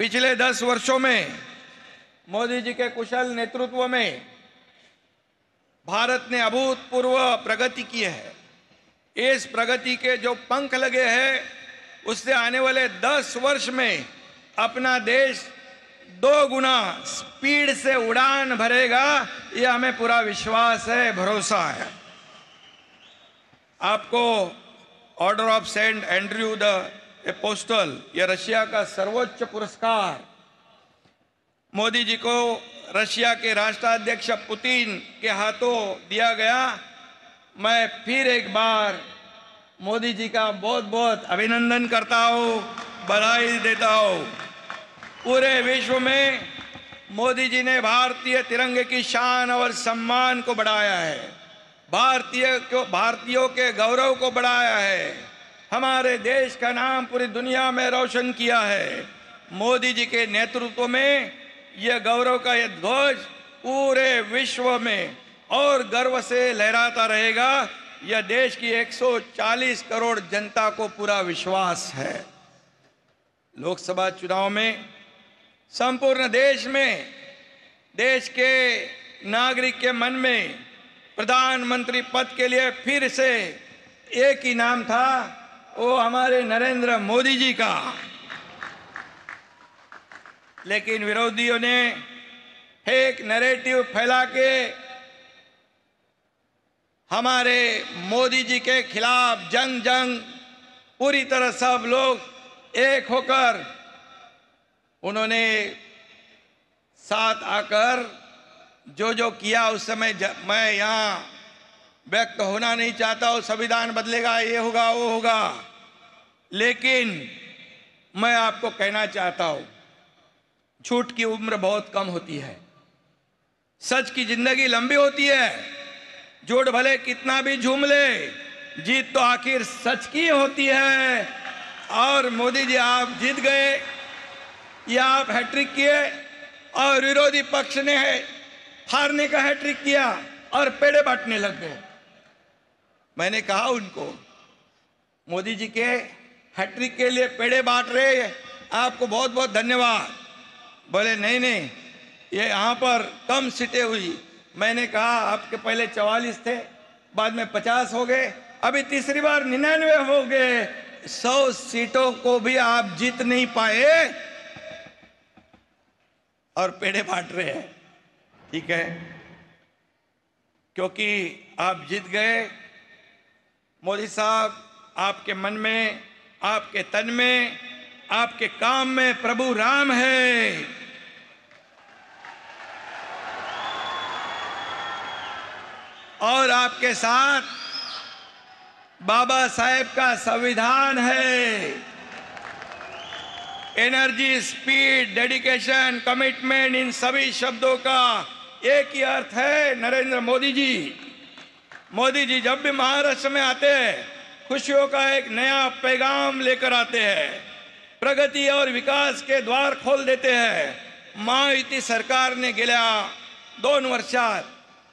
पिछले 10 वर्षों में मोदी जी के कुशल नेतृत्व में भारत ने अभूतपूर्व प्रगति की है। इस प्रगति के जो पंख लगे हैं उससे आने वाले 10 वर्ष में अपना देश 2 गुना स्पीड से उड़ान भरेगा, यह हमें पूरा विश्वास है, भरोसा है। आपको Order of Saint Andrew the Apostle, यह रशिया का सर्वोच्च पुरस्कार मोदी जी को रशिया के राष्ट्राध्यक्ष पुतिन के हाथों दिया गया। मैं फिर एक बार मोदी जी का बहुत बहुत अभिनंदन करता हूँ, बधाई देता हूँ। पूरे विश्व में मोदी जी ने भारतीय तिरंगे की शान और सम्मान को बढ़ाया है, भारतीयों के गौरव को बढ़ाया है, हमारे देश का नाम पूरी दुनिया में रोशन किया है। मोदी जी के नेतृत्व में यह गौरव का यह ध्वज पूरे विश्व में और गर्व से लहराता रहेगा। यह देश की 140 करोड़ जनता को पूरा विश्वास है। लोकसभा चुनाव में संपूर्ण देश में देश के नागरिक के मन में प्रधानमंत्री पद के लिए फिर से एक ही नाम था, वो हमारे नरेंद्र मोदी जी का। लेकिन विरोधियों ने एक नैरेटिव फैला के हमारे मोदी जी के खिलाफ जंग पूरी तरह सब लोग एक होकर उन्होंने साथ आकर जो किया उस समय मैं यहाँ व्यक्त होना नहीं चाहता हूँ। संविधान बदलेगा, ये होगा, वो होगा, लेकिन मैं आपको कहना चाहता हूँ झूठ की उम्र बहुत कम होती है, सच की जिंदगी लंबी होती है। झूठ भले कितना भी झूम ले, जीत तो आखिर सच की होती है। और मोदी जी आप जीत गए, या आप हैट्रिक किए और विरोधी पक्ष ने हारने का हैट्रिक किया और पेड़े बांटने लग गए। मैंने कहा उनको, मोदी जी के हैट्रिक के लिए पेड़े बांट रहे, आपको बहुत बहुत धन्यवाद। बोले नहीं, ये यहाँ पर कम सीटें हुई। मैंने कहा आपके पहले 44 थे, बाद में 50 हो गए, अभी तीसरी बार 99 हो गए। 100 सीटों को भी आप जीत नहीं पाए और पेड़े बांट रहे हैं। ठीक है, क्योंकि आप जीत गए। मोदी साहब, आपके मन में, आपके तन में, आपके काम में प्रभु राम है। और आपके साथ बाबा साहेब का संविधान है। Energy, speed, dedication, commitment, in सभी शब्दों का एक ही अर्थ है, नरेंद्र मोदी जी। मोदी जी जब भी महाराष्ट्र में आते हैं, खुशियों का एक नया पैगाम लेकर आते हैं, प्रगति और विकास के द्वार खोल देते हैं। महायुती सरकारने गेल्या 2 वर्षात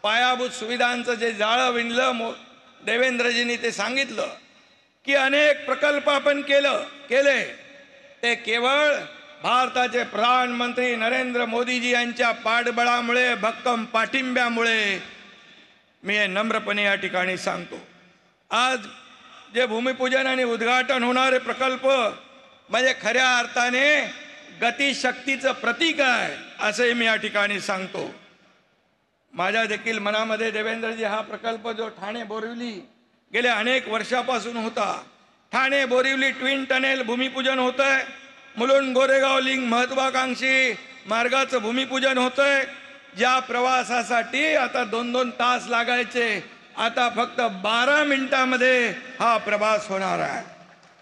पायाभूत सुविधांचं जे जाळं विणलं, देवेंद्रजींनी ते सांगितलं की अनेक प्रकल्प आपण केले, ते केवळ भारताचे प्रधानमंत्री नरेंद्र मोदीजी यांच्या पाठबळामुळे, भक्कम पाठिंब्यामुळे। मी हे नम्रपणे या ठिकाणी सांगतो। आज जे भूमिपूजन आणि उद्घाटन होणारे प्रकल्प म्हणजे खऱ्या अर्थाने गतिशक्तीचं प्रतीक आहे, असे मी या ठिकाणी सांगतो। माझ्या देखील मनामध्ये देवेंद्रजी हा प्रकल्प जो ठाणे बोरिवली गेल्या अनेक वर्षापासून होता, ठाणे बोरिवली ट्विन टनेल भूमिपूजन होतंय, मुलुंड गोरेगाव लिंक महत्वाकांक्षी मार्गाचं भूमिपूजन होतंय। ज्या प्रवासासाठी आता 2-2 तास लागायचे, आता फक्त 12 मिनिटांमध्ये हा प्रवास होणार आहे,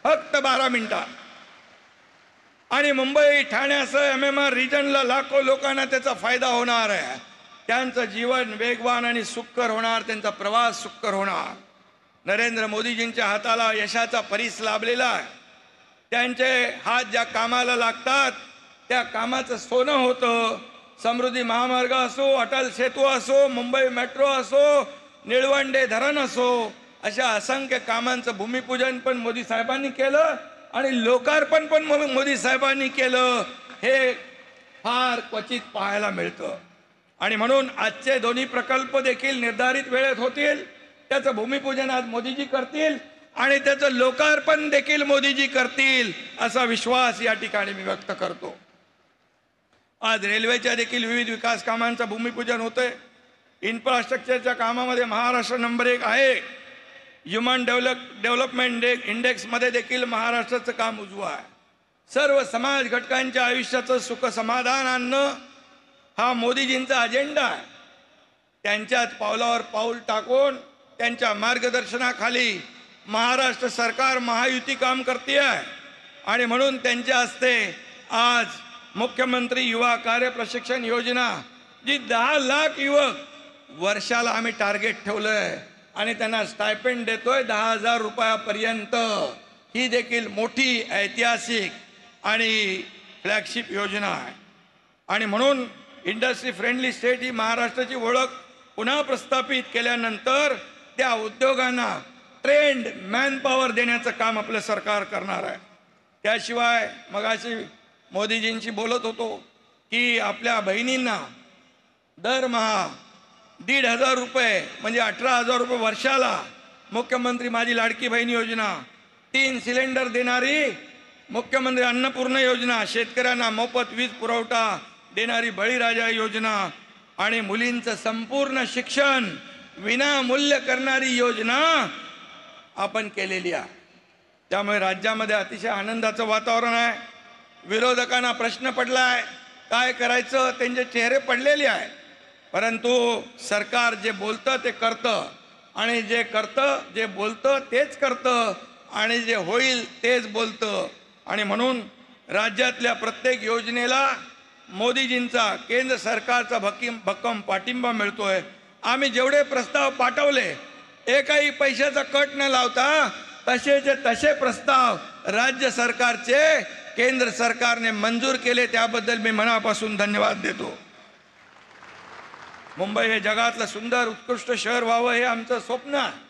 फक्त 12 मिनिटात। आणि मुंबई ठाण्यासह MMR रिजनला लाखो लोकांना त्याचा फायदा होणार आहे। त्यांचं जीवन वेगवान आणि सुखकर होणार, त्यांचा प्रवास सुखकर होणार। नरेंद्र मोदीजींच्या हाताला यशाचा परीस लाभलेला आहे। त्यांचे हात ज्या कामाला लागतात त्या कामाचं सोनं होतं। समृद्धी महामार्ग असो, अटल सेतू असो, मुंबई मेट्रो असो, निळवंडे धरण असो, अशा असंख्य कामांचं भूमिपूजन पण मोदी साहेबांनी केलं आणि लोकार्पण पण मोदी साहेबांनी केलं। हे फार क्वचित पाहायला मिळतं. आणि म्हणून आजचे दोन्ही प्रकल्प देखील निर्धारित वेळेत होतील. त्याचं भूमिपूजन आज मोदीजी करतील आणि त्याचं लोकार्पण देखील मोदीजी करतील असा विश्वास या ठिकाणी मी व्यक्त करतो. आज रेल्वेच्या देखील विविध विकास कामांचं भूमिपूजन होतंय. इन्फ्रास्ट्रक्चरच्या कामामध्ये महाराष्ट्र नंबर 1 आहे. ह्युमन डेव्हलपमेंट इंडेक्समध्ये देखील महाराष्ट्राचं काम उजवं आहे. सर्व समाज घटकांच्या आयुष्याचं सुख समाधान आणणं हा मोदीजींचा अजेंडा आहे. त्यांच्याच पावलावर पाऊल टाकून त्यांच्या मार्गदर्शनाखाली महाराष्ट्र सरकार महायुती काम करते आहे. आणि म्हणून त्यांच्या हस्ते आज मुख्यमंत्री युवा कार्य प्रशिक्षण योजना, जी 10 लाख युवक वर्षाला आम्ही टार्गेट ठेवलंय आणि त्यांना स्टायपेंड देतोय 10,000 रुपयापर्यंत, ही देखील मोठी ऐतिहासिक आणि फ्लॅगशिप योजना आहे. आणि म्हणून इंडस्ट्री फ्रेंडली स्टेट ही महाराष्ट्राची ओळख पुन्हा प्रस्थापित केल्यानंतर त्या उद्योगांना ट्रेंड मॅनपॉवर देण्याचं काम आपलं सरकार करणार आहे. त्याशिवाय मगाशी मोदीजींशी बोलत होतो की आपल्या बहिणींना दरमहा 1,500 रुपये म्हणजे 18,000 रुपये वर्षाला मुख्यमंत्री माझी लाडकी बहीण योजना, 3 सिलेंडर देणारी मुख्यमंत्री अन्नपूर्णा योजना, शेतकऱ्यांना मोफत वीज पुरवठा देणारी बळीराजा योजना आणि मुलींचं संपूर्ण शिक्षण विनामूल्य करणारी योजना आपण केलेली आहे. त्यामुळे राज्यामध्ये अतिशय आनंदाचं वातावरण आहे. विरोधकांना प्रश्न पडलाय काय करायचं, त्यांचे चेहरे पडलेले आहेत. परंतु सरकार जे बोलतं ते करतं आणि जे करतं जे बोलतं तेच करतं आणि जे होईल तेच बोलतं. आणि म्हणून राज्यातल्या प्रत्येक योजनेला मोदीजींचा केंद्र सरकारचा भक्कम पाठिंबा मिळतोय. आम्ही जेवढे प्रस्ताव पाठवले एकही पैशाचा कट न लावता तसेचे तसे प्रस्ताव राज्य सरकारचे केंद्र सरकारने मंजूर केले, त्याबद्दल मी मनापासून धन्यवाद देतो. मुंबई हे जगातलं सुंदर उत्कृष्ट शहर व्हावं हे आमचं स्वप्न आहे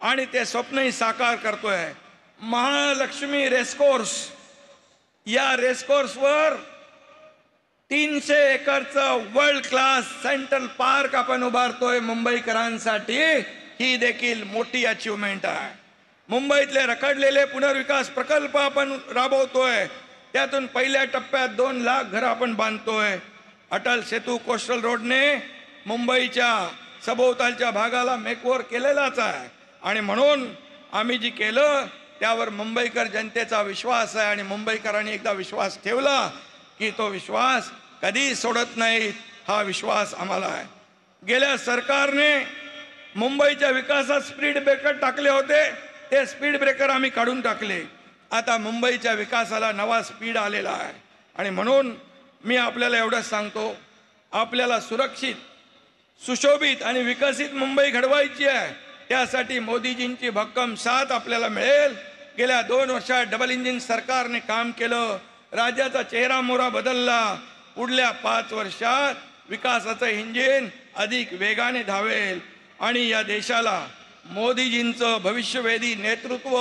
आणि ते स्वप्नही साकार करतोय. महालक्ष्मी रेसकोर्स, या रेसकोर्सवर 300 एकरचं वर्ल्ड क्लास सेंट्रल पार्क आपण उभारतोय मुंबईकरांसाठी. ही देखील मोठी अचीवमेंट आहे. मुंबईतले रखडलेले पुनर्विकास प्रकल्प आपण राबवतोय. त्यातून पहिल्या टप्प्यात 2 लाख घरं आपण बांधतोय. अटल सेतू कोस्टल रोडने मुंबईच्या सभोवतालच्या भागाला मेकओव्हर केलेलाच आहे. आणि म्हणून आम्ही जी केलं त्यावर मुंबईकर जनतेचा विश्वास आहे आणि मुंबईकरांनी एकदा विश्वास ठेवला की तो विश्वास कधी सोडत नाही, हा विश्वास आम्हाला आहे. गेल्या सरकारने मुंबईच्या विकासात स्पीड ब्रेकर टाकले होते, ते स्पीड ब्रेकर आम्ही काढून टाकले. आता मुंबईच्या विकासाला नवा स्पीड आलेला आहे. आणि म्हणून मी आपल्याला एवढंच सांगतो, आपल्याला सुरक्षित, सुशोभित आणि विकसित मुंबई घडवायची आहे. त्यासाठी मोदीजींची भक्कम साथ आपल्याला मिळेल. गेल्या 2 वर्षात डबल इंजिन सरकारने काम केलं, राज्याचा चेहरा मोहरा बदलला. पुढल्या 5 वर्षात विकासाचं इंजिन अधिक वेगाने धावेल आणि या देशाला मोदीजींचं भविष्यवेधी नेतृत्व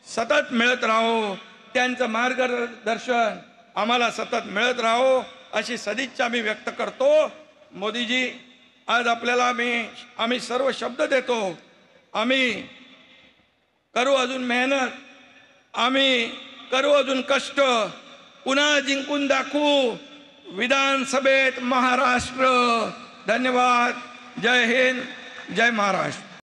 सतत मिळत राहो, त्यांचं मार्गदर्शन आम्हाला सतत मिळत राहो अशी सदिच्छा मी व्यक्त करतो. मोदीजी, आज आपल्याला आम्ही सर्व शब्द देतो. आम्ही करू अजून मेहनत, आम्ही करू अजून कष्ट, पुन्हा जिंकून दाखवू विधानसभेत महाराष्ट्र. धन्यवाद. जय हिंद, जय महाराष्ट्र.